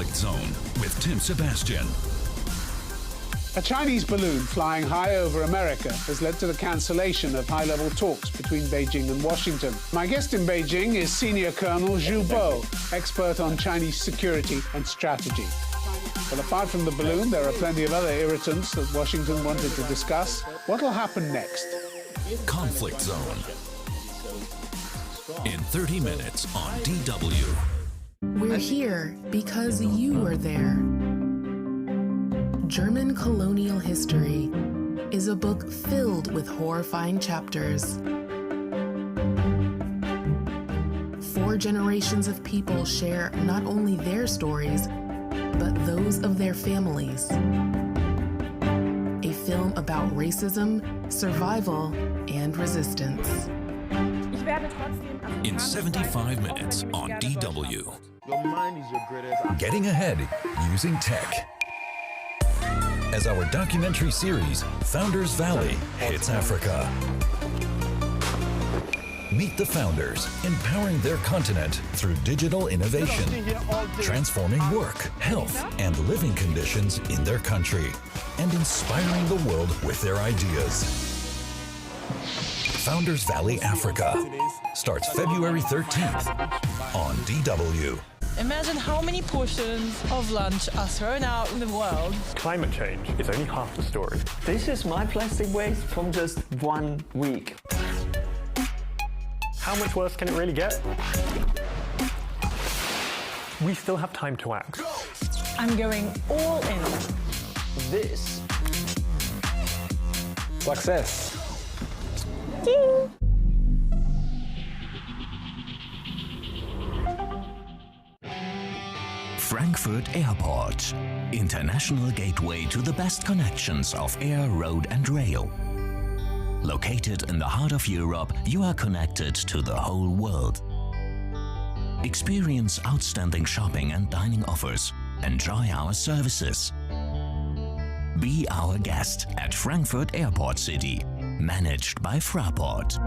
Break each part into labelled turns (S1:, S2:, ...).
S1: Conflict Zone with Tim Sebastian.
S2: A Chinese balloon flying high over America has led to the cancellation of high-level talks between Beijing and Washington. My guest in Beijing is Senior Colonel Zhu Bo, expert on Chinese security and strategy. But apart from the balloon, there are plenty of other irritants that Washington wanted to discuss. What will happen next?
S1: Conflict Zone. In 30 minutes on DW.
S3: We're here because you were there. German Colonial History is a book filled with horrifying chapters. 4 generations of people share not only their stories, but those of their families. A film about racism, survival, and resistance.
S1: In 75 minutes on DW.
S4: Your mind is your greatest.
S1: Getting ahead using tech. As our documentary series, Founders Valley, hits Africa. Meet the founders, empowering their continent through digital innovation, transforming work, health, and living conditions in their country, and inspiring the world with their ideas. Founders Valley Africa starts February 13th on DW.
S5: Imagine how many portions of lunch are thrown out in the world.
S6: Climate change is only half the story.
S7: This is my plastic waste from just 1 week.
S6: How much worse can it really get? We still have time to act.
S5: I'm going all in.
S7: This.
S4: Success.
S5: Ding.
S1: Frankfurt Airport, international gateway to the best connections of air, road and rail. Located in the heart of Europe, you are connected to the whole world. Experience outstanding shopping and dining offers. Enjoy our services. Be our guest at Frankfurt Airport City, managed by Fraport.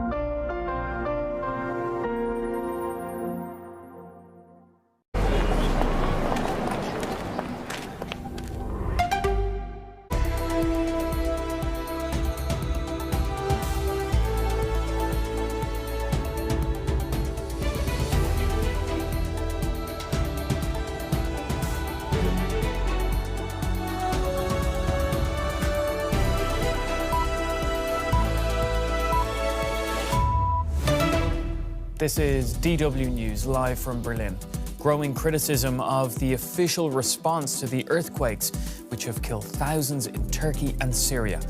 S8: This is DW News live from Berlin. Growing criticism of the official response to the earthquakes, which have killed thousands in Turkey and Syria.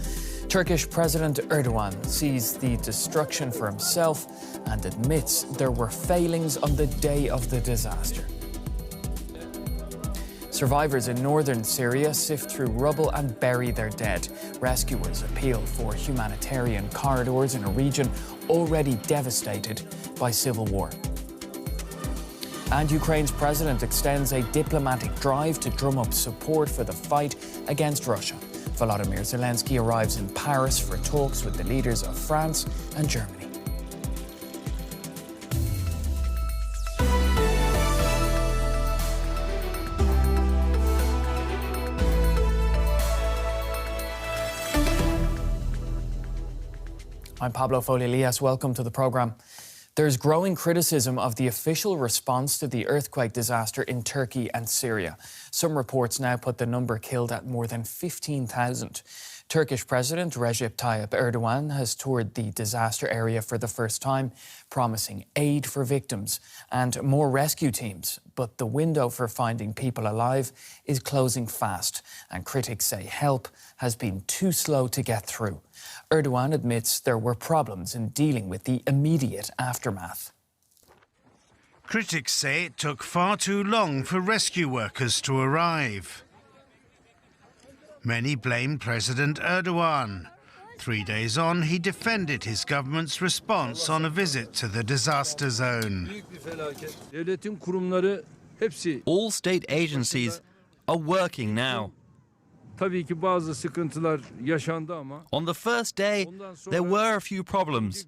S8: Turkish President Erdogan sees the destruction for himself and admits there were failings on the day of the disaster. Survivors in northern Syria sift through rubble and bury their dead. Rescuers appeal for humanitarian corridors in a region already devastated by civil war. And Ukraine's president extends a diplomatic drive to drum up support for the fight against Russia. Volodymyr Zelensky arrives in Paris for talks with the leaders of France and Germany. I'm Pablo Foley-Elias. Welcome to the programme. There's growing criticism of the official response to the earthquake disaster in Turkey and Syria. Some reports now put the number killed at more than 15,000. Turkish President Recep Tayyip Erdogan has toured the disaster area for the first time, promising aid for victims and more rescue teams. But the window for finding people alive is closing fast, and critics say help has been too slow to get through. Erdogan admits there were problems in dealing with the immediate aftermath.
S9: Critics say it took far too long for rescue workers to arrive. Many blame President Erdogan. 3 days on, he defended his government's response on a visit to the disaster zone.
S10: All state agencies are working now. On the first day, there were a few problems,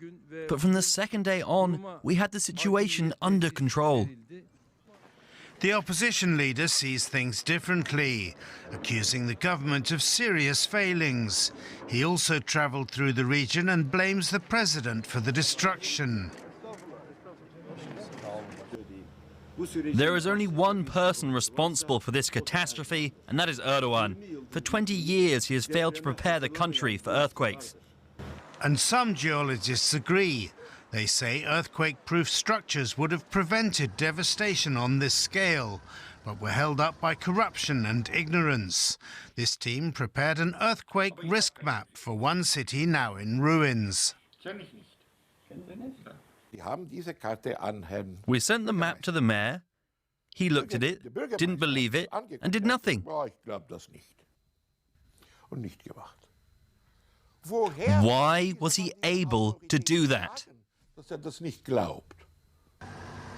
S10: but from the second day on, we had the situation under control.
S9: The opposition leader sees things differently, accusing the government of serious failings. He also travelled through the region and blames the president for the destruction.
S10: There is only one person responsible for this catastrophe, and that is Erdogan. For 20 years, he has failed to prepare the country for earthquakes.
S9: And some geologists agree. They say earthquake-proof structures would have prevented devastation on this scale, but were held up by corruption and ignorance. This team prepared an earthquake risk map for one city now in ruins.
S10: We sent the map to the mayor. He looked at it, didn't believe it, and did nothing. Why was he able to do that?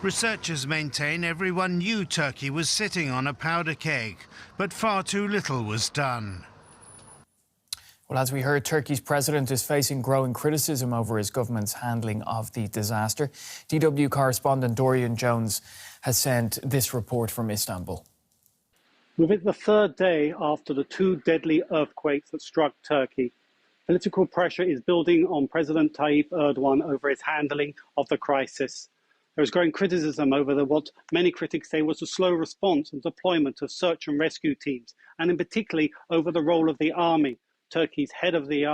S9: Researchers maintain everyone knew Turkey was sitting on a powder keg, but far too little was done.
S8: Well, as we heard, Turkey's president is facing growing criticism over his government's handling of the disaster. DW correspondent Dorian Jones has sent this report from Istanbul.
S11: With it the third day after the two deadly earthquakes that struck Turkey, political pressure is building on President Tayyip Erdogan over his handling of the crisis. There is growing criticism over what many critics say was a slow response and deployment of search and rescue teams, and in particular over the role of the army. Turkey's head of the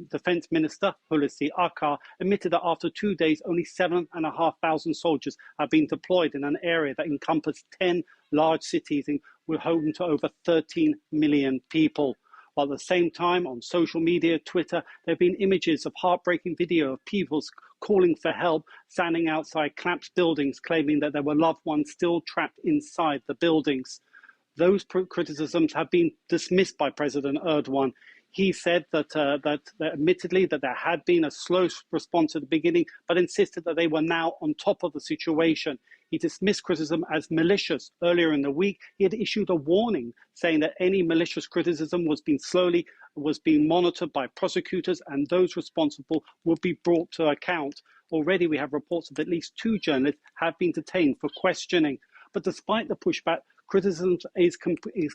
S11: defense minister, Hulusi Akar, admitted that after 2 days, only 7,500 soldiers have been deployed in an area that encompassed 10 large cities and were home to over 13 million people. While at the same time, on social media, Twitter, there have been images of heartbreaking video of people calling for help, standing outside collapsed buildings, claiming that there were loved ones still trapped inside the buildings. Those criticisms have been dismissed by President Erdogan. He said that admittedly that there had been a slow response at the beginning, but insisted that they were now on top of the situation. He dismissed criticism as malicious. Earlier in the week, he had issued a warning saying that any malicious criticism was being monitored by prosecutors and those responsible would be brought to account. Already we have reports of at least 2 journalists have been detained for questioning. But despite the pushback, criticism is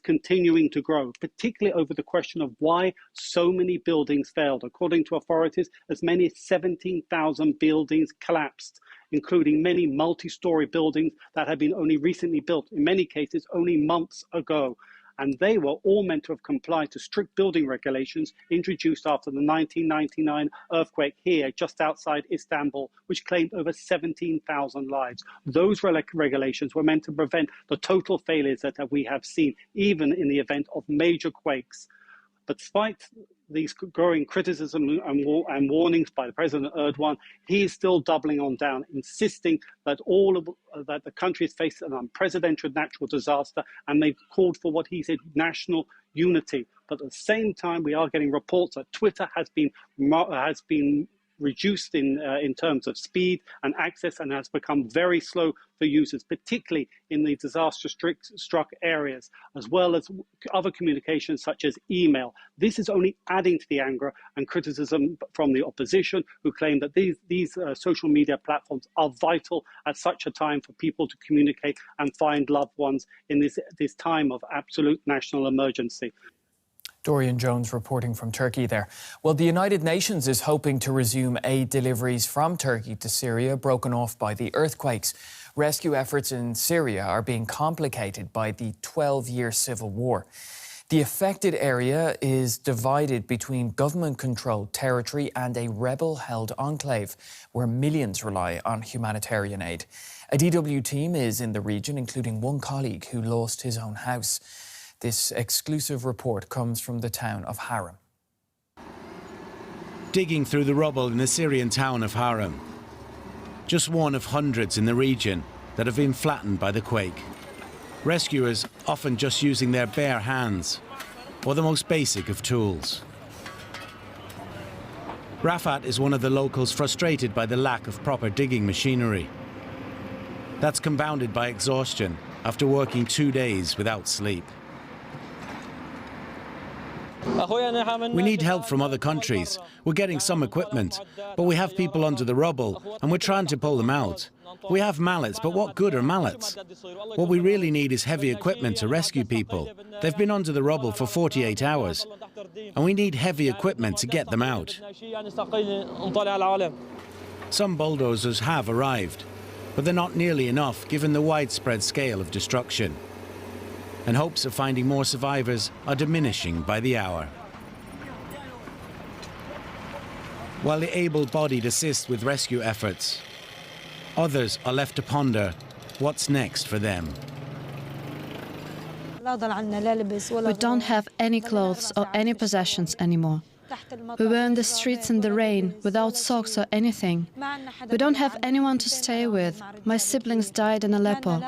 S11: continuing to grow, particularly over the question of why so many buildings failed. According to authorities, as many as 17,000 buildings collapsed, including many multi-story buildings that had been only recently built, in many cases only months ago. And they were all meant to have complied to strict building regulations introduced after the 1999 earthquake here just outside Istanbul, which claimed over 17,000 lives. Those regulations were meant to prevent the total failures that we have seen, even in the event of major quakes. But despite these growing criticism and warnings by President Erdogan, he is still doubling on down, insisting that that the country has faced an unprecedented natural disaster, and they've called for what he said national unity. But at the same time, we are getting reports that Twitter has been reduced in terms of speed and access, and has become very slow for users, particularly in the disaster-struck areas, as well as other communications such as email. This is only adding to the anger and criticism from the opposition, who claim that these social media platforms are vital at such a time for people to communicate and find loved ones in this time of absolute national emergency.
S8: Dorian Jones reporting from Turkey there. Well, the United Nations is hoping to resume aid deliveries from Turkey to Syria, broken off by the earthquakes. Rescue efforts in Syria are being complicated by the 12-year civil war. The affected area is divided between government-controlled territory and a rebel-held enclave where millions rely on humanitarian aid. A DW team is in the region, including one colleague who lost his own house. This exclusive report comes from the town of Haram.
S12: Digging through the rubble in the Syrian town of Haram. Just one of hundreds in the region that have been flattened by the quake. Rescuers often just using their bare hands or the most basic of tools. Rafat is one of the locals frustrated by the lack of proper digging machinery. That's compounded by exhaustion after working 2 days without sleep. We need help from other countries. We're getting some equipment, but we have people under the rubble and we're trying to pull them out. We have mallets, but what good are mallets? What we really need is heavy equipment to rescue people. They've been under the rubble for 48 hours, and we need heavy equipment to get them out. Some bulldozers have arrived, but they're not nearly enough given the widespread scale of destruction. And hopes of finding more survivors are diminishing by the hour. While the able-bodied assist with rescue efforts, others are left to ponder what's next for them.
S13: We don't have any clothes or any possessions anymore. We were in the streets in the rain, without socks or anything. We don't have anyone to stay with. My siblings died in Aleppo.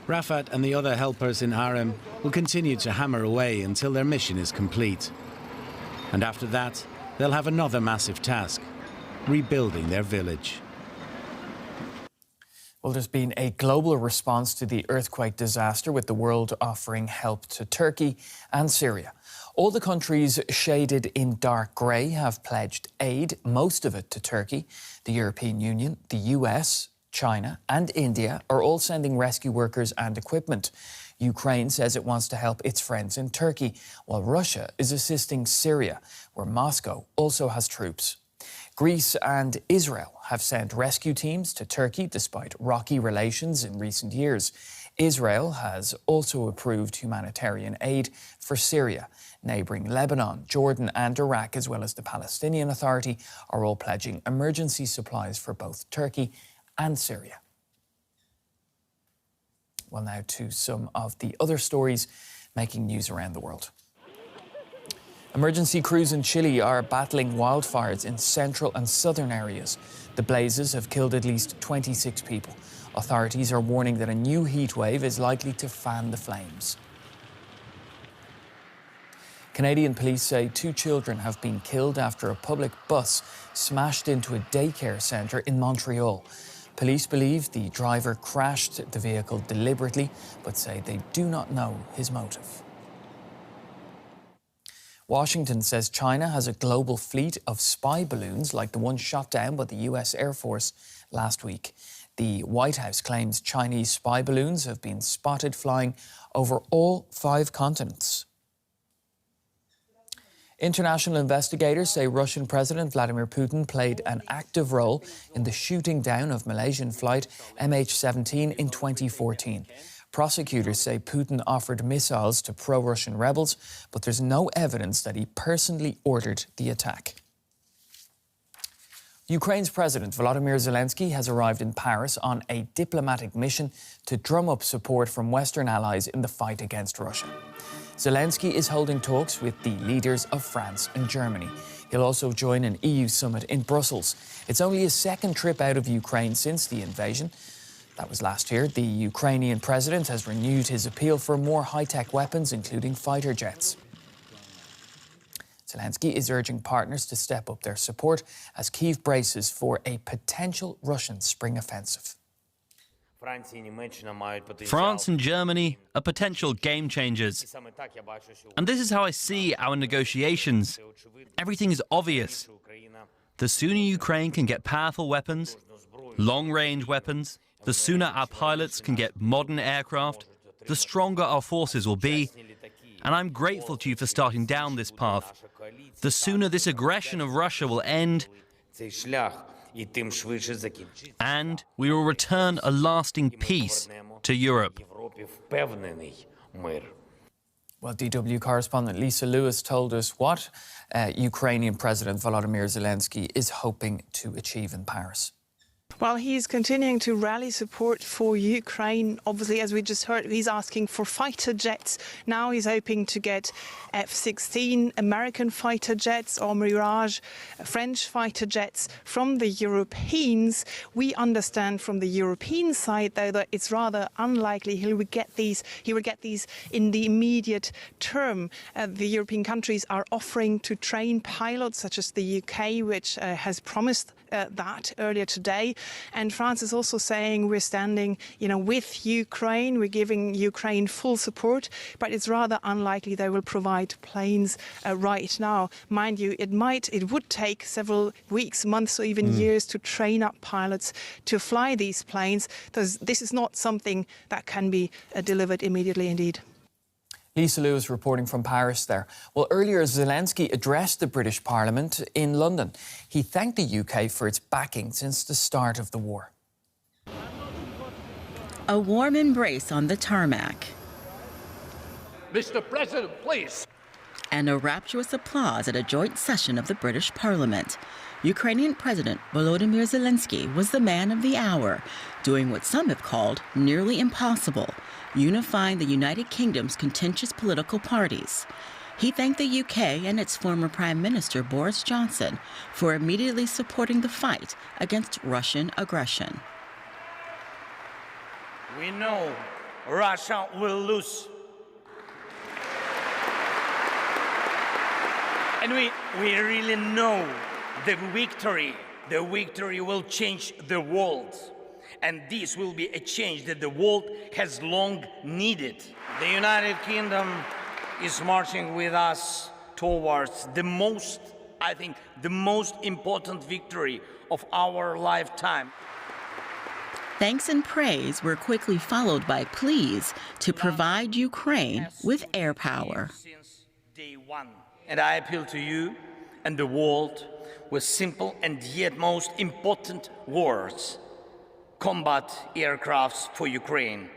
S12: Rafat and the other helpers in Harem will continue to hammer away until their mission is complete. And after that, they'll have another massive task: rebuilding their village.
S8: Well, there's been a global response to the earthquake disaster, with the world offering help to Turkey and Syria. All the countries shaded in dark grey have pledged aid, most of it to Turkey. The European Union, the US, China and India are all sending rescue workers and equipment. Ukraine says it wants to help its friends in Turkey, while Russia is assisting Syria, where Moscow also has troops. Greece and Israel have sent rescue teams to Turkey despite rocky relations in recent years. Israel has also approved humanitarian aid for Syria. Neighbouring Lebanon, Jordan and Iraq, as well as the Palestinian Authority, are all pledging emergency supplies for both Turkey and Syria. Well, now to some of the other stories making news around the world. Emergency crews in Chile are battling wildfires in central and southern areas. The blazes have killed at least 26 people. Authorities are warning that a new heat wave is likely to fan the flames. Canadian police say 2 children have been killed after a public bus smashed into a daycare centre in Montreal. Police believe the driver crashed the vehicle deliberately, but say they do not know his motive. Washington says China has a global fleet of spy balloons like the one shot down by the US Air Force last week. The White House claims Chinese spy balloons have been spotted flying over all 5 continents. International investigators say Russian President Vladimir Putin played an active role in the shooting down of Malaysian flight MH17 in 2014. Prosecutors say Putin offered missiles to pro-Russian rebels, but there's no evidence that he personally ordered the attack. Ukraine's President Volodymyr Zelensky has arrived in Paris on a diplomatic mission to drum up support from Western allies in the fight against Russia. Zelensky is holding talks with the leaders of France and Germany. He'll also join an EU summit in Brussels. It's only his second trip out of Ukraine since the invasion. That was last year. The Ukrainian president has renewed his appeal for more high-tech weapons, including fighter jets. Zelensky is urging partners to step up their support as Kyiv braces for a potential Russian spring offensive.
S10: France and Germany are potential game changers. And this is how I see our negotiations. Everything is obvious. The sooner Ukraine can get powerful weapons, long-range weapons, the sooner our pilots can get modern aircraft, the stronger our forces will be. And I'm grateful to you for starting down this path. The sooner this aggression of Russia will end, and we will return a lasting peace to Europe.
S8: Well, DW correspondent Lisa Lewis told us what Ukrainian President Volodymyr Zelensky is hoping to achieve in Paris.
S14: Well, he's continuing to rally support for Ukraine. Obviously, as we just heard, he's asking for fighter jets. Now he's hoping to get F-16 American fighter jets or Mirage French fighter jets from the Europeans. We understand from the European side, though, that it's rather unlikely he would get these in the immediate term. The European countries are offering to train pilots, such as the UK, which has promised that earlier today. And France is also saying we're standing, with Ukraine. We're giving Ukraine full support, but it's rather unlikely they will provide planes right now. Mind you, it would take several weeks, months, or even years to train up pilots to fly these planes. This is not something that can be delivered immediately, indeed.
S8: Lisa Lewis reporting from Paris there. Well, earlier Zelensky addressed the British Parliament in London. He thanked the UK for its backing since the start of the war.
S15: A warm embrace on the tarmac.
S16: Mr. President, please.
S15: And a rapturous applause at a joint session of the British Parliament. Ukrainian President Volodymyr Zelensky was the man of the hour, doing what some have called nearly impossible, unifying the United Kingdom's contentious political parties. He thanked the UK and its former Prime Minister Boris Johnson for immediately supporting the fight against Russian aggression.
S16: We know Russia will lose. And we really know the victory will change the world. And this will be a change that the world has long needed. The United Kingdom is marching with us towards the most important victory of our lifetime.
S15: Thanks and praise were quickly followed by pleas to provide Ukraine with air power.
S16: Since day one. And I appeal to you and the world with simple and yet most important words. Combat aircrafts for Ukraine,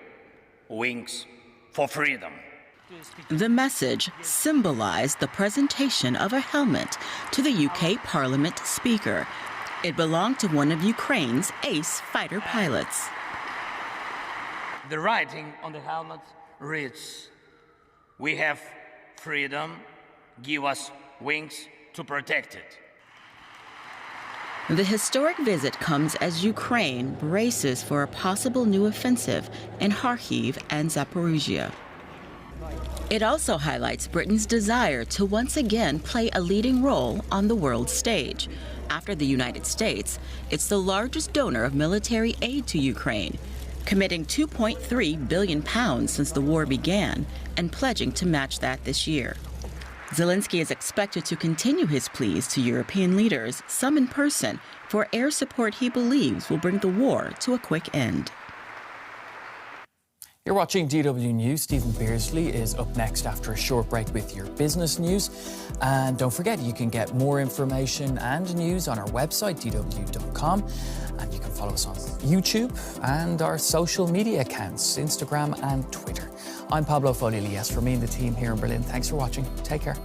S16: wings for freedom.
S15: The message symbolized the presentation of a helmet to the UK Parliament Speaker. It belonged to one of Ukraine's ace fighter pilots.
S16: The writing on the helmet reads, "We have freedom, give us wings to protect it."
S15: The historic visit comes as Ukraine braces for a possible new offensive in Kharkiv and Zaporizhia. It also highlights Britain's desire to once again play a leading role on the world stage. After the United States, it's the largest donor of military aid to Ukraine, committing £2.3 billion since the war began and pledging to match that this year. Zelensky is expected to continue his pleas to European leaders, some in person, for air support he believes will bring the war to a quick end.
S8: You're watching DW News. Stephen Beardsley is up next after a short break with your business news. And don't forget, you can get more information and news on our website, dw.com. And you can follow us on YouTube and our social media accounts, Instagram and Twitter. I'm Pablo Foley-Elias from me and the team here in Berlin. Thanks for watching. Take care.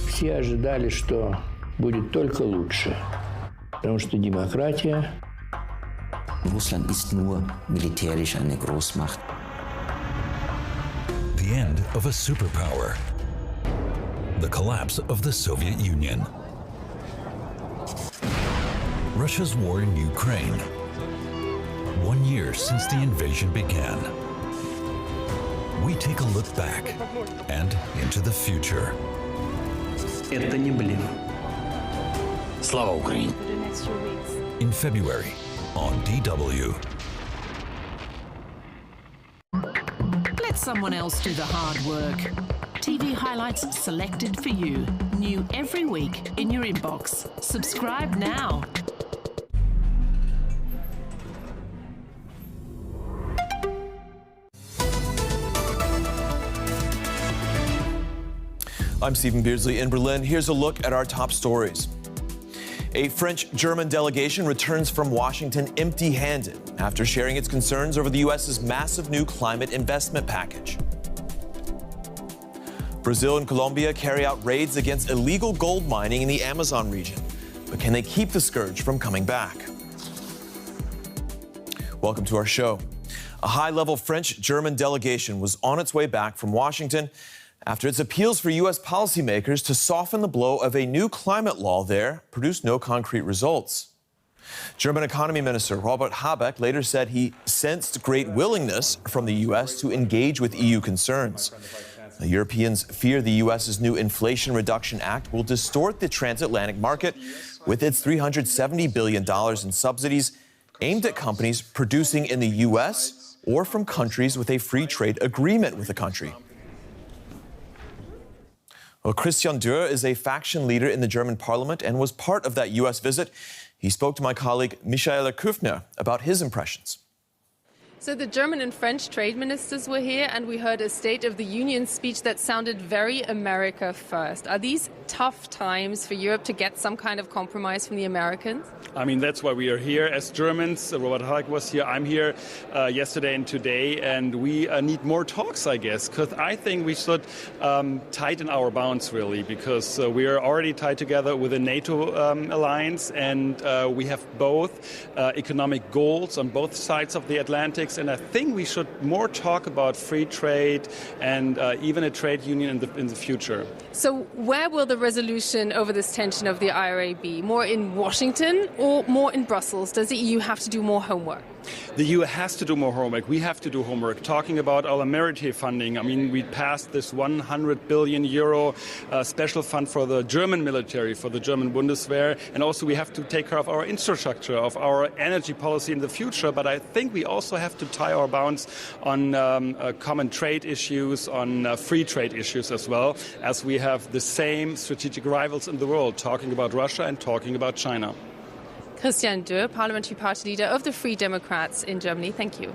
S17: Все ожидали, что будет только лучше, потому что демократия.
S18: Russland ist nur militärisch eine Großmacht.
S1: The end of a superpower. The collapse of the Soviet Union. Russia's war in Ukraine. 1 year since the invasion began. We take a look back and into the future.
S18: Это не блеф. Слава Украине.
S1: In February on DW.
S19: Let someone else do the hard work. TV highlights selected for you. New every week in your inbox. Subscribe now.
S20: I'm Stephen Beardsley in Berlin. Here's a look at our top stories. A French-German delegation returns from Washington empty-handed after sharing its concerns over the U.S.'s massive new climate investment package. Brazil and Colombia carry out raids against illegal gold mining in the Amazon region. But can they keep the scourge from coming back? Welcome to our show. A high-level French-German delegation was on its way back from Washington after its appeals for U.S. policymakers to soften the blow of a new climate law there produced no concrete results. German Economy Minister Robert Habeck later said he sensed great willingness from the U.S. to engage with EU concerns. The Europeans fear the U.S.'s new Inflation Reduction Act will distort the transatlantic market with its $370 billion in subsidies aimed at companies producing in the U.S. or from countries with a free trade agreement with the country. Well, Christian Dürr is a faction leader in the German parliament and was part of that U.S. visit. He spoke to my colleague Michaela Küffner about his impressions.
S21: So the German and French trade ministers were here, and we heard a State of the Union speech that sounded very America first. Are these tough times for Europe to get some kind of compromise from the Americans?
S22: I mean, that's why we are here as Germans. Robert Habeck was here. I'm here yesterday and today, and we need more talks, I guess, because I think we should tighten our bounds, really, because we are already tied together with the NATO alliance, and we have both economic goals on both sides of the Atlantic. And I think we should more talk about free trade and even a trade union in the future.
S21: So where will the resolution over this tension of the IRA be? More in Washington or more in Brussels? Does the EU have to do more homework?
S22: The EU has to do more homework. We have to do homework. Talking about our military funding, I mean, we passed this 100 billion euro special fund for the German military, for the German Bundeswehr. And also we have to take care of our infrastructure, of our energy policy in the future. But I think we also have to tie our bounds on common trade issues, on free trade issues as well, as we have the same strategic rivals in the world, talking about Russia and talking about China.
S21: Christian Dürr, Parliamentary Party Leader of the Free Democrats in Germany. Thank you.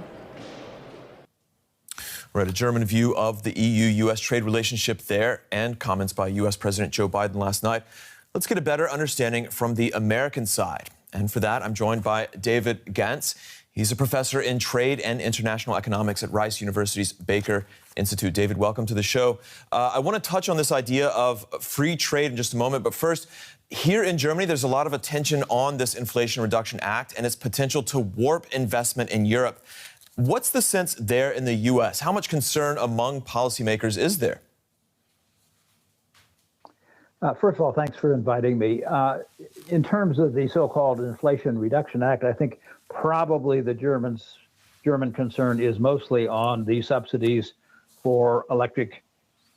S20: We're at a German view of the EU-US trade relationship there and comments by US President Joe Biden last night. Let's get a better understanding from the American side. And for that, I'm joined by David Gantz. He's a professor in trade and international economics at Rice University's Baker Institute. David, welcome to the show. I want to touch on this idea of free trade in just a moment. But first, here in Germany, there's a lot of attention on this Inflation Reduction Act and its potential to warp investment in Europe. What's the sense there in the U.S.? How much concern among policymakers is there?
S23: First of all, thanks for inviting me. In terms of the so-called Inflation Reduction Act, I think probably the German concern is mostly on the subsidies for electric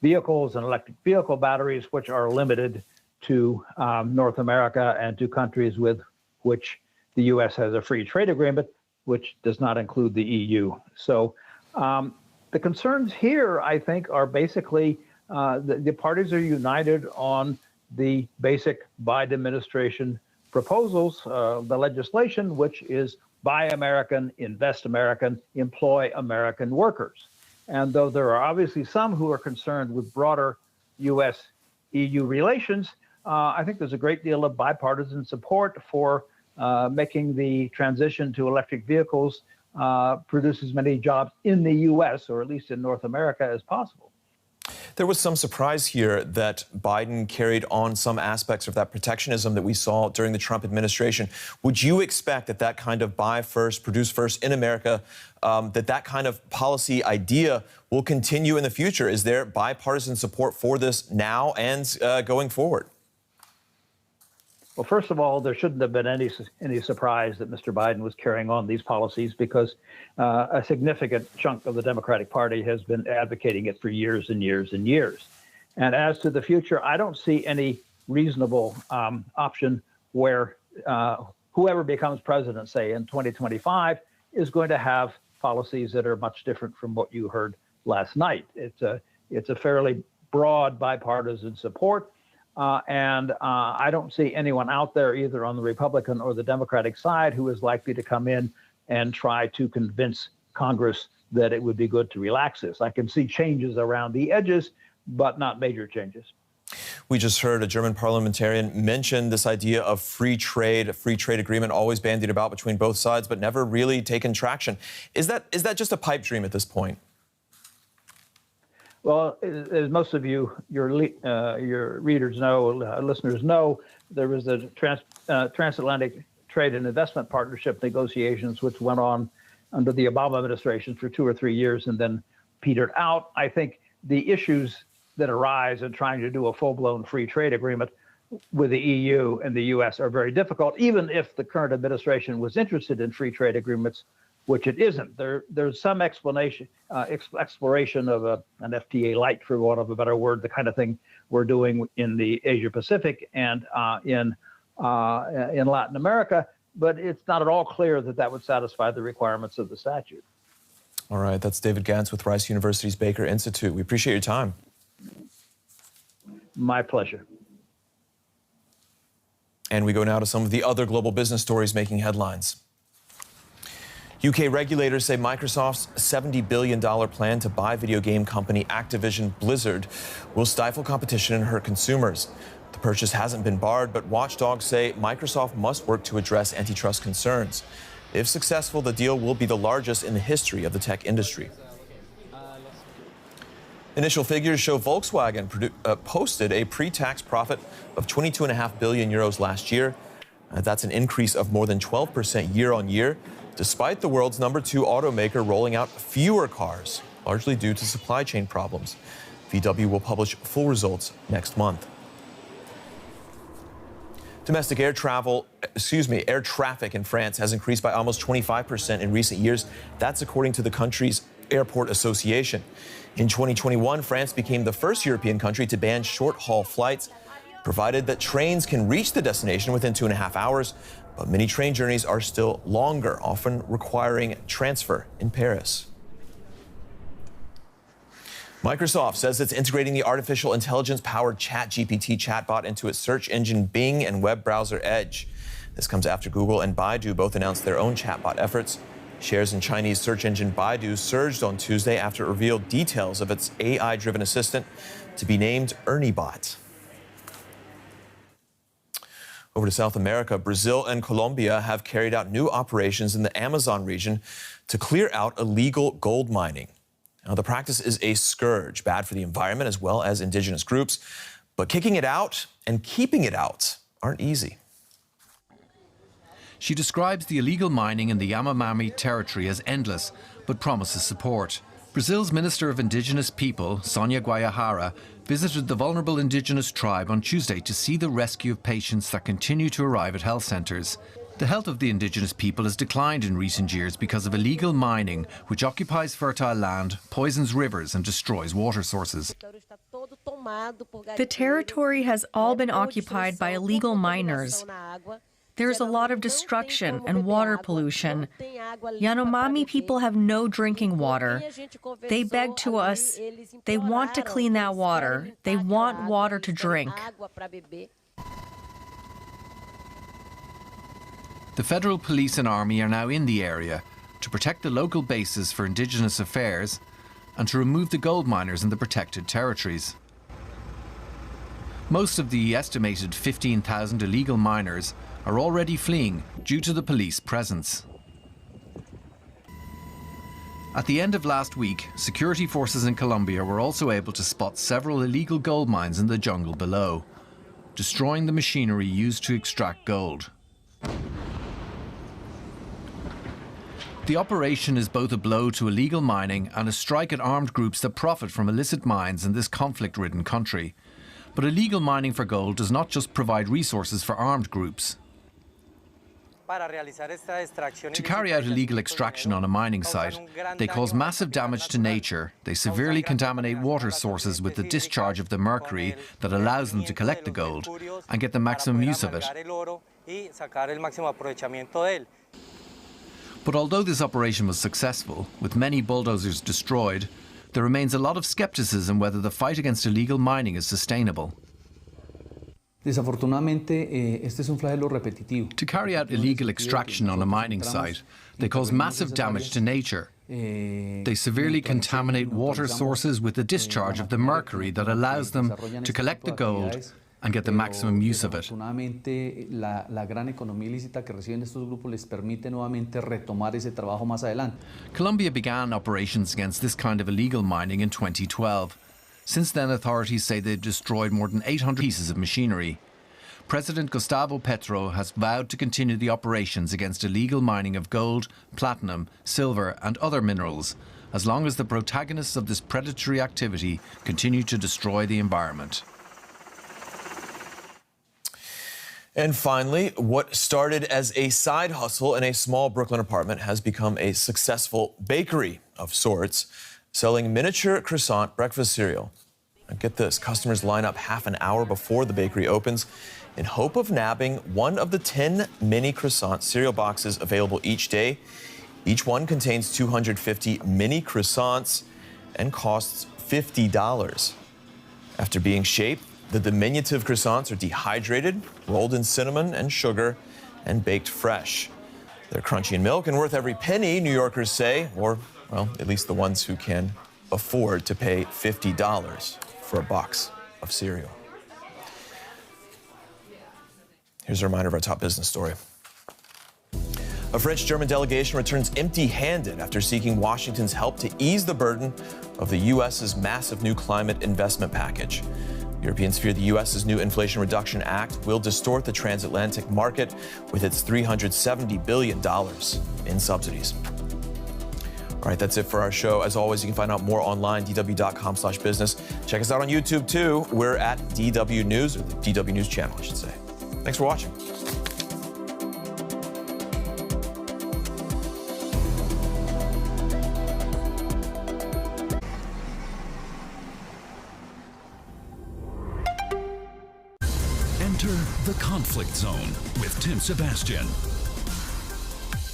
S23: vehicles and electric vehicle batteries, which are limited to North America and to countries with which the U.S. has a free trade agreement, which does not include the EU. So the concerns here, I think, are basically the parties are united on the basic Biden administration proposals, the legislation, which is buy American, invest American, employ American workers. And though there are obviously some who are concerned with broader U.S.-EU relations, I think there's a great deal of bipartisan support for making the transition to electric vehicles produce as many jobs in the U.S., or at least in North America, as possible.
S20: There was some surprise here that Biden carried on some aspects of that protectionism that we saw during the Trump administration. Would you expect that that kind of buy first, produce first in America, that kind of policy idea will continue in the future? Is there bipartisan support for this now and going forward?
S23: Well, first of all, there shouldn't have been any surprise that Mr. Biden was carrying on these policies because a significant chunk of the Democratic Party has been advocating it for years and years and years. And as to the future, I don't see any reasonable option where whoever becomes president, say in 2025, is going to have policies that are much different from what you heard last night. It's a fairly broad bipartisan support. And I don't see anyone out there, either on the Republican or the Democratic side, who is likely to come in and try to convince Congress that it would be good to relax this. I can see changes around the edges, but not major changes.
S20: We just heard a German parliamentarian mention this idea of free trade, a free trade agreement always bandied about between both sides, but never really taken traction. Is that just a pipe dream at this point?
S23: Well, as most of your readers know, listeners know, there was the transatlantic trade and investment partnership negotiations, which went on under the Obama administration for 2 or 3 years and then petered out. I think the issues that arise in trying to do a full-blown free trade agreement with the EU and the U.S. are very difficult, even if the current administration was interested in free trade agreements which it isn't. There's some exploration of an FTA light, for want of a better word, the kind of thing we're doing in the Asia Pacific and in Latin America, but it's not at all clear that that would satisfy the requirements of the statute.
S20: All right, that's David Gantz with Rice University's Baker Institute. We appreciate your time.
S23: My pleasure.
S20: And we go now to some of the other global business stories making headlines. UK regulators say Microsoft's $70 billion plan to buy video game company Activision Blizzard will stifle competition and hurt consumers. The purchase hasn't been barred, but watchdogs say Microsoft must work to address antitrust concerns. If successful, the deal will be the largest in the history of the tech industry. Initial figures show Volkswagen posted a pre-tax profit of 22.5 billion euros last year. That's an increase of more than 12% year on year, despite the world's #2 automaker rolling out fewer cars, largely due to supply chain problems. VW will publish full results next month. Domestic air traffic in France has increased by almost 25% in recent years. That's according to the country's Airport Association. In 2021, France became the first European country to ban short-haul flights, provided that trains can reach the destination within 2.5 hours. But many train journeys are still longer, often requiring transfer in Paris. Microsoft says it's integrating the artificial intelligence-powered ChatGPT chatbot into its search engine Bing and web browser Edge. This comes after Google and Baidu both announced their own chatbot efforts. Shares in Chinese search engine Baidu surged on Tuesday after it revealed details of its AI-driven assistant to be named ErnieBot. Over to South America, Brazil and Colombia have carried out new operations in the Amazon region to clear out illegal gold mining. Now, the practice is a scourge, bad for the environment as well as indigenous groups, but kicking it out and keeping it out aren't easy.
S2: She describes the illegal mining in the Yanomami territory as endless, but promises support. Brazil's Minister of Indigenous People, Sônia Guajajara, visited the vulnerable indigenous tribe on Tuesday to see the rescue of patients that continue to arrive at health centres. The health of the indigenous people has declined in recent years because of illegal mining, which occupies fertile land, poisons rivers and destroys water sources.
S3: The territory has all been occupied by illegal miners. There's a lot of destruction and water pollution. Yanomami people have no drinking water. They beg to us. They want to clean that water. They want water to drink.
S2: The federal police and army are now in the area to protect the local bases for indigenous affairs and to remove the gold miners in the protected territories. Most of the estimated 15,000 illegal miners are already fleeing due to the police presence. At the end of last week, security forces in Colombia were also able to spot several illegal gold mines in the jungle below, destroying the machinery used to extract gold. The operation is both a blow to illegal mining and a strike at armed groups that profit from illicit mines in this conflict-ridden country. But illegal mining for gold does not just provide resources for armed groups. To carry out illegal extraction on a mining site, they cause massive damage to nature, they severely contaminate water sources with the discharge of the mercury that allows them to collect the gold and get the maximum use of it. But although this operation was successful, with many bulldozers destroyed, there remains a lot of skepticism whether the fight against illegal mining is sustainable. To carry out illegal extraction on a mining site, they cause massive damage to nature. They severely contaminate water sources with the discharge of the mercury that allows them to collect the gold and get the maximum use of it. Colombia began operations against this kind of illegal mining in 2012. Since then, authorities say they've destroyed more than 800 pieces of machinery. President Gustavo Petro has vowed to continue the operations against illegal mining of gold, platinum, silver and other minerals, as long as the protagonists of this predatory activity continue to destroy the environment.
S20: And finally, what started as a side hustle in a small Brooklyn apartment has become a successful bakery of sorts, selling miniature croissant breakfast cereal. And get this, customers line up half an hour before the bakery opens in hope of nabbing one of the 10 mini croissant cereal boxes available each day. Each one contains 250 mini croissants and costs $50. After being shaped, the diminutive croissants are dehydrated, rolled in cinnamon and sugar, and baked fresh. They're crunchy in milk and worth every penny, New Yorkers say, or, well, at least the ones who can afford to pay $50 for a box of cereal. Here's a reminder of our top business story. A French-German delegation returns empty-handed after seeking Washington's help to ease the burden of the U.S.'s massive new climate investment package. Europeans fear the U.S.'s new Inflation Reduction Act will distort the transatlantic market with its $370 billion in subsidies. All right, that's it for our show. As always, you can find out more online, dw.com/business. Check us out on YouTube, too. We're at DW News, or the DW News channel, I should say. Thanks for watching.
S1: Enter the conflict zone with Tim Sebastian.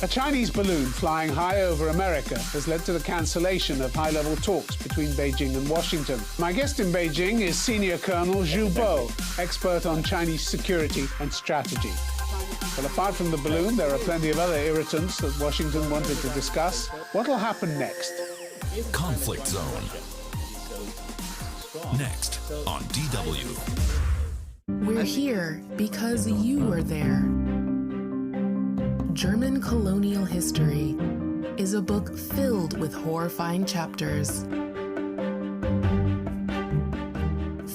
S4: A Chinese balloon flying high over America has led to the cancellation of high-level talks between Beijing and Washington. My guest in Beijing is Senior Colonel Zhu Bo, expert on Chinese security and strategy. But apart from the balloon, there are plenty of other irritants that Washington wanted to discuss. What will happen next?
S1: Conflict Zone. Next on DW.
S6: We're here because you were there. German Colonial History is a book filled with horrifying chapters.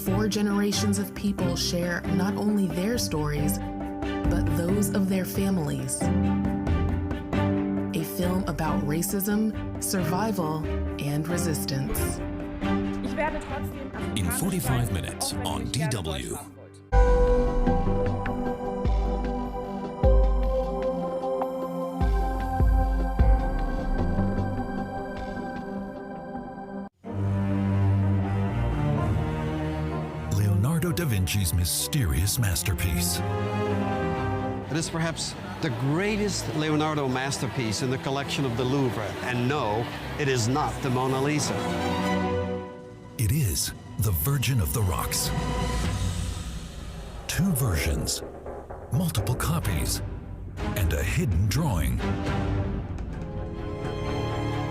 S6: 4 generations of people share not only their stories, but those of their families. A film about racism, survival, and resistance.
S1: In 45 minutes on DW. Leonardo da Vinci's mysterious masterpiece.
S7: It is perhaps the greatest Leonardo masterpiece in the collection of the Louvre. And no, it is not the Mona Lisa.
S1: It is the Virgin of the Rocks. 2 versions, multiple copies, and a hidden drawing.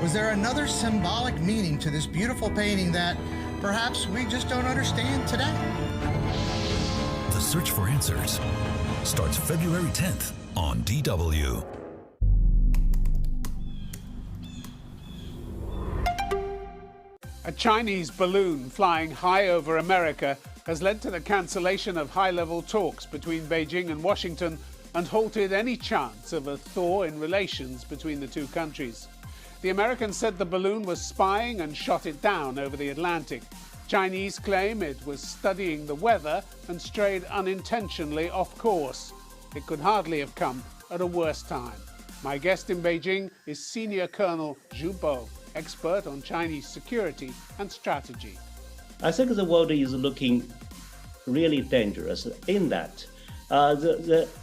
S24: Was there another symbolic meaning to this beautiful painting that perhaps we just don't understand today?
S1: The search for answers starts February 10th on DW.
S4: A Chinese balloon flying high over America has led to the cancellation of high-level talks between Beijing and Washington and halted any chance of a thaw in relations between the two countries. The Americans said the balloon was spying and shot it down over the Atlantic. Chinese claim it was studying the weather and strayed unintentionally off course. It could hardly have come at a worse time. My guest in Beijing is Senior Colonel Zhu Bo, expert on Chinese security and strategy.
S25: I think the world is looking really dangerous in that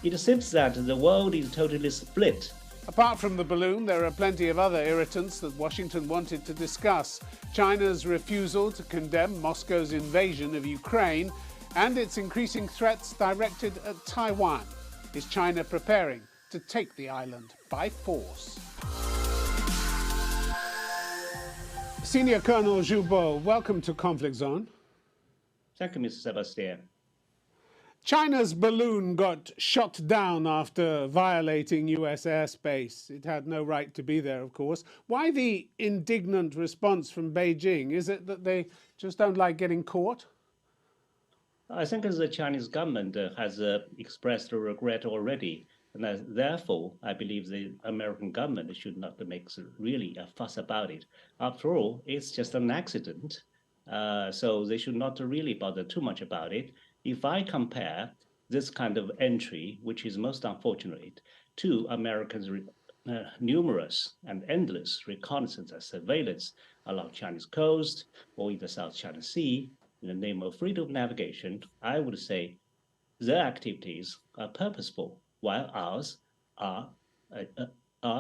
S25: it seems that the world is totally split.
S4: Apart from the balloon, there are plenty of other irritants that Washington wanted to discuss. China's refusal to condemn Moscow's invasion of Ukraine and its increasing threats directed at Taiwan. Is China preparing to take the island by force? Senior Colonel Zhu Bo, welcome to Conflict Zone.
S25: Thank you, Mr. Sebastian.
S4: China's balloon got shot down after violating U.S. airspace. It had no right to be there, of course. Why the indignant response from Beijing? Is it that they just don't like getting caught?
S25: I think the Chinese government has expressed regret already. And therefore, I believe the American government should not make really a fuss about it. After all, it's just an accident. So they should not really bother too much about it. If I compare this kind of entry, which is most unfortunate, to Americans' numerous and endless reconnaissance and surveillance along Chinese coast or in the South China Sea in the name of freedom of navigation, I would say their activities are purposeful, while ours are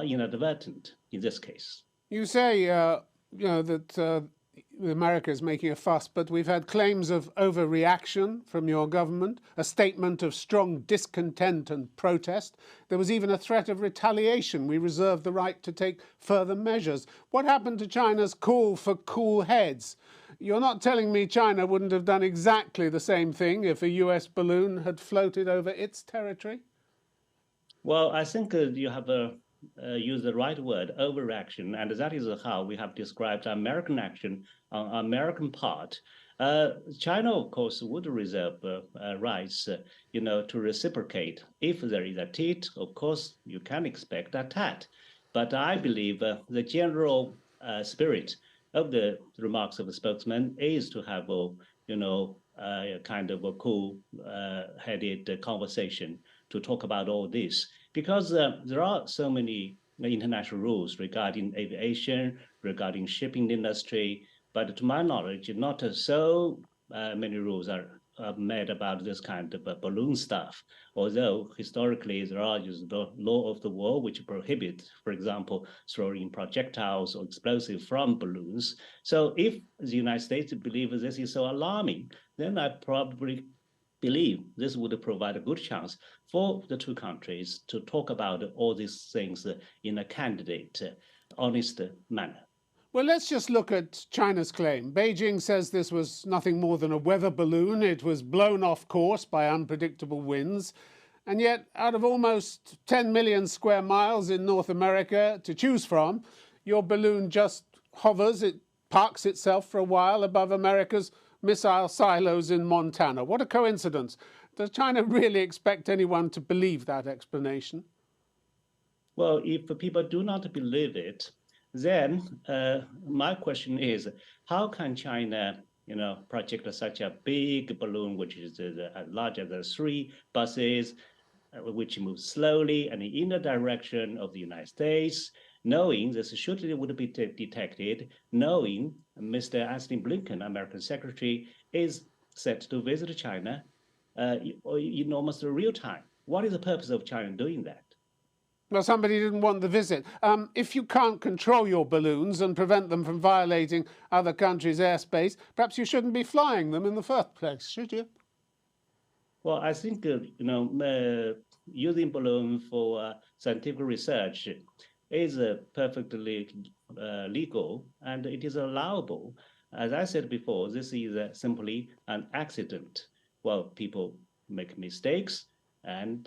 S25: inadvertent in this case.
S4: You say, that America is making a fuss, but we've had claims of overreaction from your government, a statement of strong discontent and protest. There was even a threat of retaliation. We reserve the right to take further measures. What happened to China's call for cool heads? You're not telling me China wouldn't have done exactly the same thing if a US balloon had floated over its territory?
S25: Well, I think you have used the right word, overreaction, and that is how we have described American action on American part. China, of course, would reserve rights, to reciprocate. If there is a tit, of course, you can expect a tat. But I believe the general spirit of the remarks of the spokesman is to have a kind of a cool-headed conversation to talk about all this, because there are so many international rules regarding aviation, regarding shipping industry, but to my knowledge, not so many rules are made about this kind of balloon stuff. Although historically there are the law of the war which prohibit, for example, throwing projectiles or explosives from balloons. So if the United States believes this is so alarming, then I probably believe this would provide a good chance for the two countries to talk about all these things in a candid, honest manner.
S4: Well, let's just look at China's claim. Beijing says this was nothing more than a weather balloon. It was blown off course by unpredictable winds. And yet, out of almost 10 million square miles in North America to choose from, your balloon just hovers, it parks itself for a while above America's missile silos in Montana. What a coincidence. Does China really expect anyone to believe that explanation?
S25: Well, if people do not believe it, then my question is, how can China, project such a big balloon, which is larger than 3 buses, which moves slowly and in the direction of the United States, knowing this surely would be detected, knowing Mr. Antony Blinken, American Secretary, is set to visit China in almost real time. What is the purpose of China doing that?
S4: Well, somebody didn't want the visit. If you can't control your balloons and prevent them from violating other countries' airspace, perhaps you shouldn't be flying them in the first place, should you?
S25: Well, I think, using balloon for scientific research is perfectly legal, and it is allowable. As I said before, this is simply an accident. Well, people make mistakes, and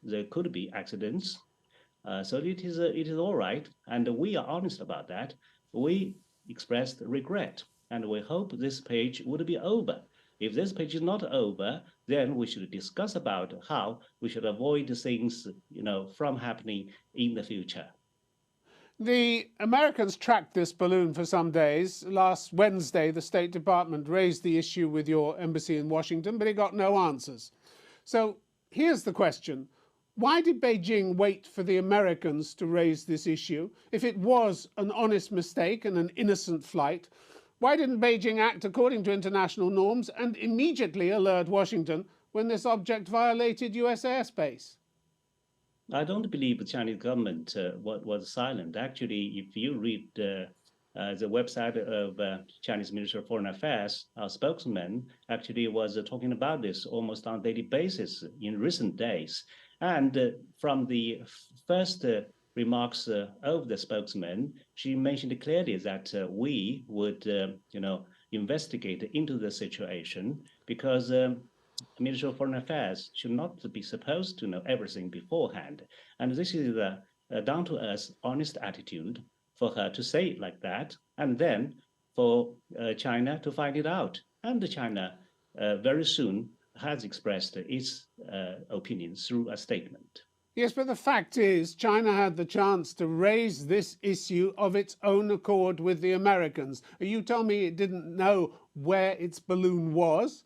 S25: there could be accidents. So it is all right, and we are honest about that. We expressed regret, and we hope this page would be over. If this page is not over, then we should discuss about how we should avoid things, from happening in the future.
S4: The Americans tracked this balloon for some days. Last Wednesday, the State Department raised the issue with your embassy in Washington, but it got no answers. So here's the question. Why did Beijing wait for the Americans to raise this issue? If it was an honest mistake and an innocent flight, why didn't Beijing act according to international norms and immediately alert Washington when this object violated US airspace?
S25: I don't believe the Chinese government was silent. Actually, if you read the website of Chinese Ministry of Foreign Affairs, our spokesman actually was talking about this almost on a daily basis in recent days. And from the first remarks of the spokesman, she mentioned clearly that we would, investigate into the situation, because Ministry of Foreign Affairs should not be supposed to know everything beforehand. And this is a down-to-earth, honest attitude for her to say it like that, and then for China to find it out. And China very soon has expressed its opinion through a statement.
S4: Yes, but the fact is, China had the chance to raise this issue of its own accord with the Americans. You tell me it didn't know where its balloon was.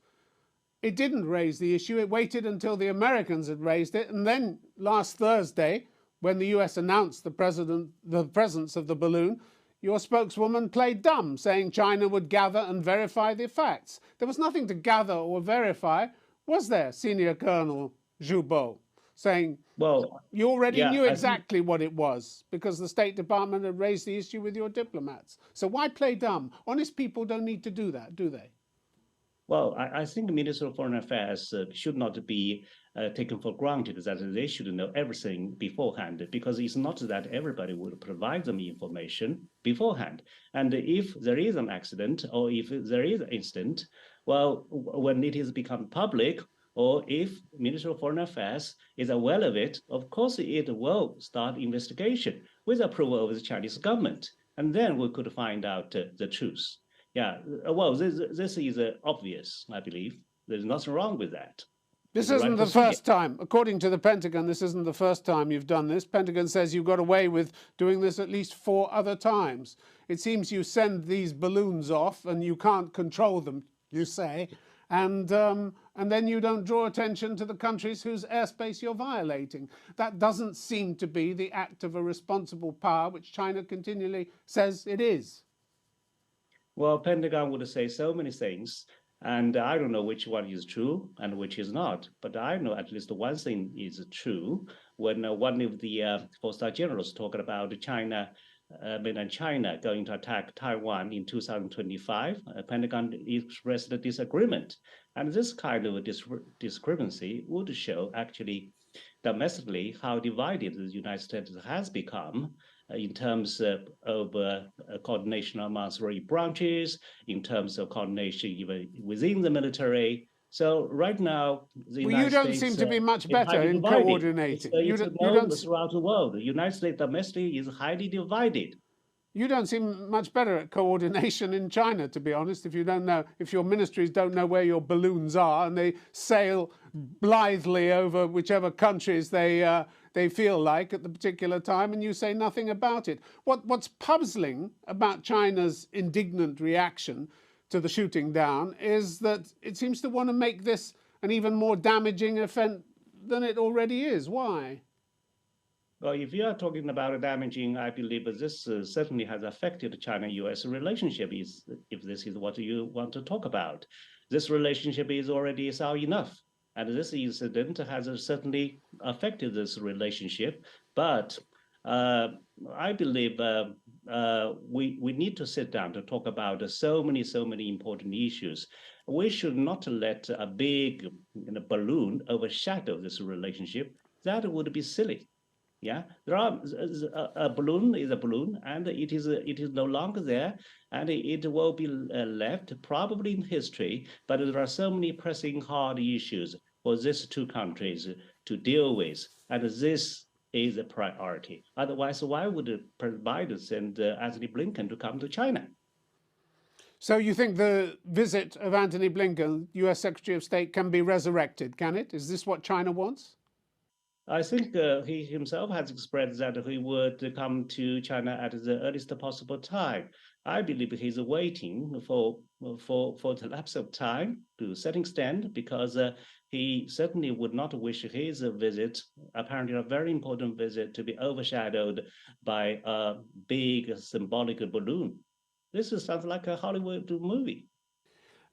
S4: it didn't raise the issue. It waited until the Americans had raised it. And then last Thursday, when the US announced the presence of the balloon, your spokeswoman played dumb, saying China would gather and verify the facts. There was nothing to gather or verify, was there, Senior Colonel Zhu Bo, saying, well, you already knew exactly what it was because the State Department had raised the issue with your diplomats. So why play dumb? Honest people don't need to do that, do they?
S25: Well, I think the Minister of Foreign Affairs should not be taken for granted that they should know everything beforehand, because it's not that everybody would provide them information beforehand. And if there is an accident or if there is an incident, well, when it has become public, or if Minister of Foreign Affairs is aware of it, of course it will start investigation with approval of the Chinese government. And then we could find out the truth. Yeah, well, this is obvious, I believe. There's nothing wrong with that.
S4: This isn't the first time. According to the Pentagon, this isn't the first time you've done this. Pentagon says you got away with doing this at least 4 other times. It seems you send these balloons off and you can't control them, you say, and then you don't draw attention to the countries whose airspace you're violating. That doesn't seem to be the act of a responsible power, which China continually says it is.
S25: Well, Pentagon would say so many things, and I don't know which one is true and which is not. But I know at least one thing is true. When one of the 4-star generals talked about China, mainland China going to attack Taiwan in 2025, Pentagon expressed a disagreement. And this kind of discrepancy would show actually domestically how divided the United States has become in terms of coordination among 3 branches, in terms of coordination even within the military. So right now, the United States...
S4: you don't seem to be much better in coordinating.
S25: You don't throughout the world. The United States domestically is highly divided.
S4: You don't seem much better at coordination in China, to be honest, if you don't know, if your ministries don't know where your balloons are and they sail blithely over whichever countries they feel like at the particular time, and you say nothing about it. What's puzzling about China's indignant reaction to the shooting down is that it seems to want to make this an even more damaging event than it already is. Why?
S25: Well, if you are talking about damaging, I believe this certainly has affected China-U.S. relationship, if this is what you want to talk about. This relationship is already sour enough. And this incident has certainly affected this relationship. But I believe we need to sit down to talk about so many important issues. We should not let a big balloon overshadow this relationship. That would be silly. Yeah, a balloon is a balloon, and it is no longer there, and it will be left probably in history. But there are so many pressing hard issues for these 2 countries to deal with, and this is a priority. Otherwise, why would Biden send Antony Blinken to come to China?
S4: So you think the visit of Antony Blinken, U.S. Secretary of State, can be resurrected? Can it? Is this what China wants?
S25: I think he himself has expressed that he would come to China at the earliest possible time. I believe he's waiting for the lapse of time to a certain extent, because he certainly would not wish his visit, apparently a very important visit, to be overshadowed by a big symbolic balloon. This sounds like a Hollywood movie.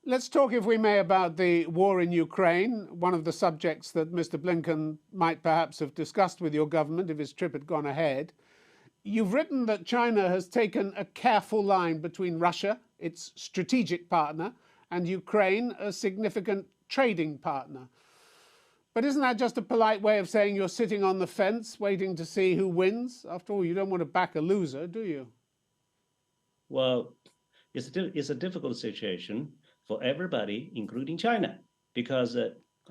S4: Let's talk, if we may, about the war in Ukraine, one of the subjects that Mr. Blinken might perhaps have discussed with your government if his trip had gone ahead. You've written that China has taken a careful line between Russia, its strategic partner, and Ukraine, a significant trading partner. But isn't that just a polite way of saying you're sitting on the fence, waiting to see who wins? After all, you don't want to back a loser, do you?
S25: Well, it's a difficult situation for everybody, including China, because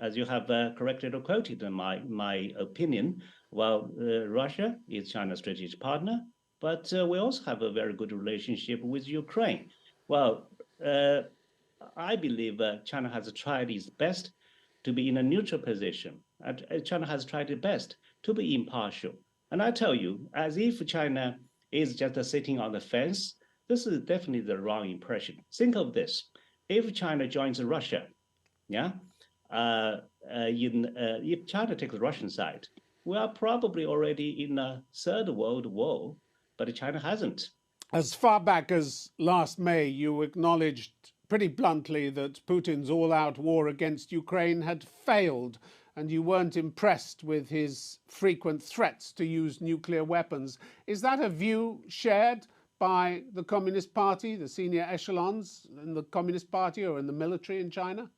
S25: as you have corrected or quoted in my opinion, while Russia is China's strategic partner, but we also have a very good relationship with Ukraine. Well, I believe China has tried its best to be in a neutral position. China has tried its best to be impartial. And I tell you, as if China is just sitting on the fence, this is definitely the wrong impression. Think of this. If China joins Russia, yeah, if China takes the Russian side, we are probably already in a third world war, but China hasn't.
S4: As far back as last May, you acknowledged pretty bluntly that Putin's all-out war against Ukraine had failed, and you weren't impressed with his frequent threats to use nuclear weapons. Is that a view shared by the Communist Party, the senior echelons in the Communist Party or in the military in China?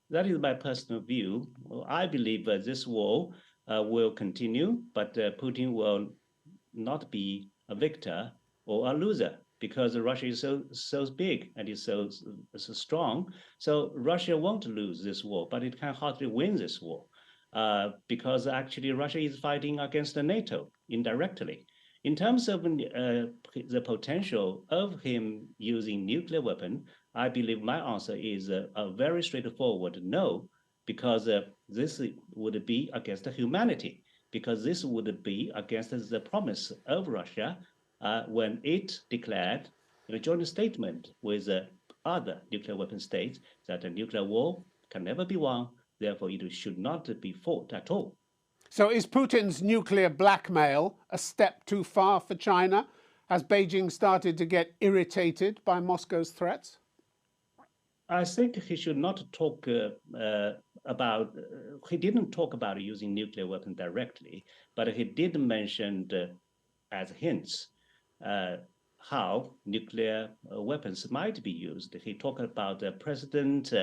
S25: That is my personal view. Well, I believe this war will continue, but Putin will not be a victor or a loser because Russia is so big and is so strong. So Russia won't lose this war, but it can hardly win this war because actually Russia is fighting against NATO indirectly. In terms of the potential of him using nuclear weapon, I believe my answer is a very straightforward no, because this would be against humanity, because this would be against the promise of Russia when it declared in a joint statement with other nuclear weapon states that a nuclear war can never be won, therefore it should not be fought at all.
S4: So is Putin's nuclear blackmail a step too far for China? Has Beijing started to get irritated by Moscow's threats?
S25: I think he should not talk about, he didn't talk about using nuclear weapons directly, but he did mention as hints how nuclear weapons might be used. He talked about the president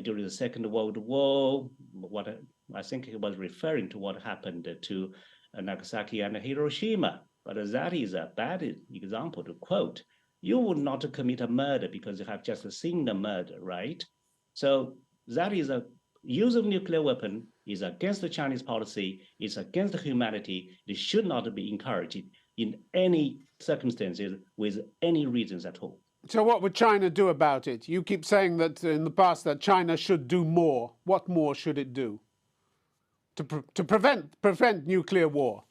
S25: during the Second World War, what I think he was referring to what happened to Nagasaki and Hiroshima, but that is a bad example to quote. You would not commit a murder because you have just seen the murder, right? So that is a use of nuclear weapon is against the Chinese policy, it's against humanity. It should not be encouraged in any circumstances with any reasons at all.
S4: So what would China do about it? You keep saying that in the past that China should do more. What more should it do to prevent nuclear war?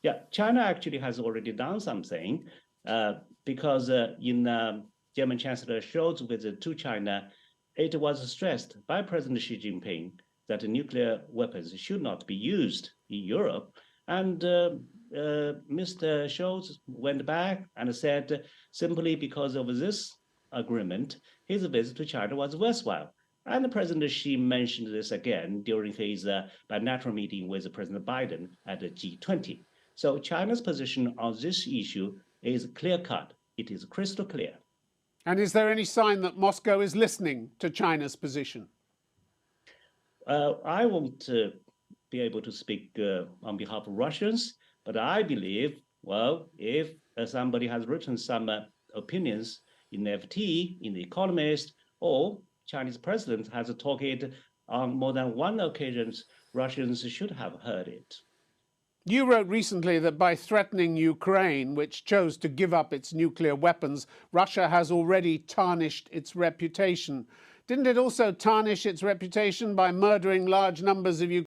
S25: Yeah, China actually has already done something because in German Chancellor Scholz visit to China, it was stressed by President Xi Jinping that nuclear weapons should not be used in Europe. And Mr. Scholz went back and said simply because of this agreement, his visit to China was worthwhile. And President Xi mentioned this again during his bilateral meeting with President Biden at the G20. So China's position on this issue is clear-cut. It is crystal clear.
S4: And is there any sign that Moscow is listening to China's position?
S25: I won't be able to speak on behalf of Russians, but I believe, well, if somebody has written some opinions in FT, in The Economist, or Chinese president has talked it on more than one occasion, Russians should have heard it.
S4: You wrote recently that by threatening Ukraine, which chose to give up its nuclear weapons, Russia has already tarnished its reputation. Didn't it also tarnish its reputation by murdering large numbers of